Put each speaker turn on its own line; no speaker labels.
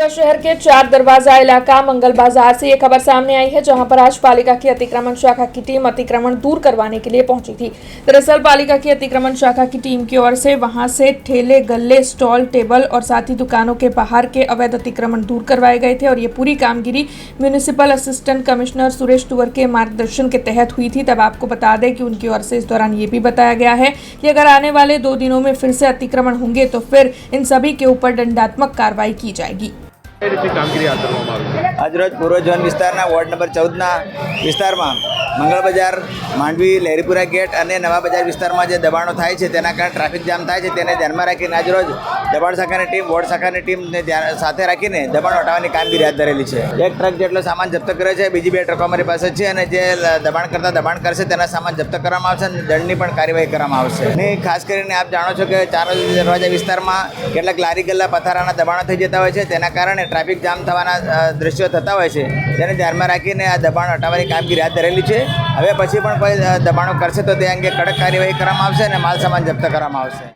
नगर शहर के चार दरवाजा इलाका मंगल बाजार से ये खबर सामने आई है, जहां पर आज पालिका की अतिक्रमण शाखा की टीम अतिक्रमण दूर करवाने के लिए पहुंची थी। दरअसल पालिका की अतिक्रमण शाखा की टीम की ओर से वहां से ठेले, गल्ले, स्टॉल, टेबल और साथ ही दुकानों के बाहर के अवैध अतिक्रमण दूर करवाए गए थे और ये पूरी कामगिरी म्यूनिसिपल असिस्टेंट कमिश्नर सुरेश तुवर के मार्गदर्शन के तहत हुई थी। तब आपको बता दें कि उनकी ओर से इस दौरान ये भी बताया गया है कि अगर आने वाले 2 दिनों में फिर से अतिक्रमण होंगे तो फिर इन सभी के ऊपर दंडात्मक कार्रवाई की जाएगी।
આજરોજ પૂર્વ ઝોન વિસ્તારના વોર્ડ નંબર 14ના વિસ્તારમાં મંગળ બજાર, માંડવી, લહેરીપુરા ગેટ અને નવા બજાર વિસ્તારમાં જે દબાણો થાય છે તેના કારણે ટ્રાફિક જામ થાય છે, તેને ધ્યાનમાં રાખીને આજરોજ દબાણ શાખાની ટીમ, વોર્ડ શાખાની ટીમને સાથે રાખીને દબાણ હટાવવાની કામગીરી હાથ ધરેલી છે। એક ટ્રક જેટલો સામાન જપ્ત કર્યો છે, બીજી 2 ટ્રકો અમારી પાસે છે અને જે દબાણ કરશે તેના સામાન જપ્ત કરવામાં આવશે અને દંડની પણ કાર્યવાહી કરવામાં આવશે। અને ખાસ કરીને આપ જાણો છો કે ચાર દરવાજા વિસ્તારમાં કેટલાક લારી ગલ્લા પથારાના દબાણો થઈ જતા હોય છે, તેના કારણે ટ્રાફિક જામ થવાના દ્રશ્યો થતા હોય છે, તેને ધ્યાનમાં રાખીને આ દબાણ હટાવવાની કામગીરી હાથ ધરેલી છે। હવે પછી પણ કોઈ દબાણો કરશે તો તે અંગે કડક કાર્યવાહી કરવામાં આવશે અને માલ સામાન જપ્ત કરવામાં આવશે।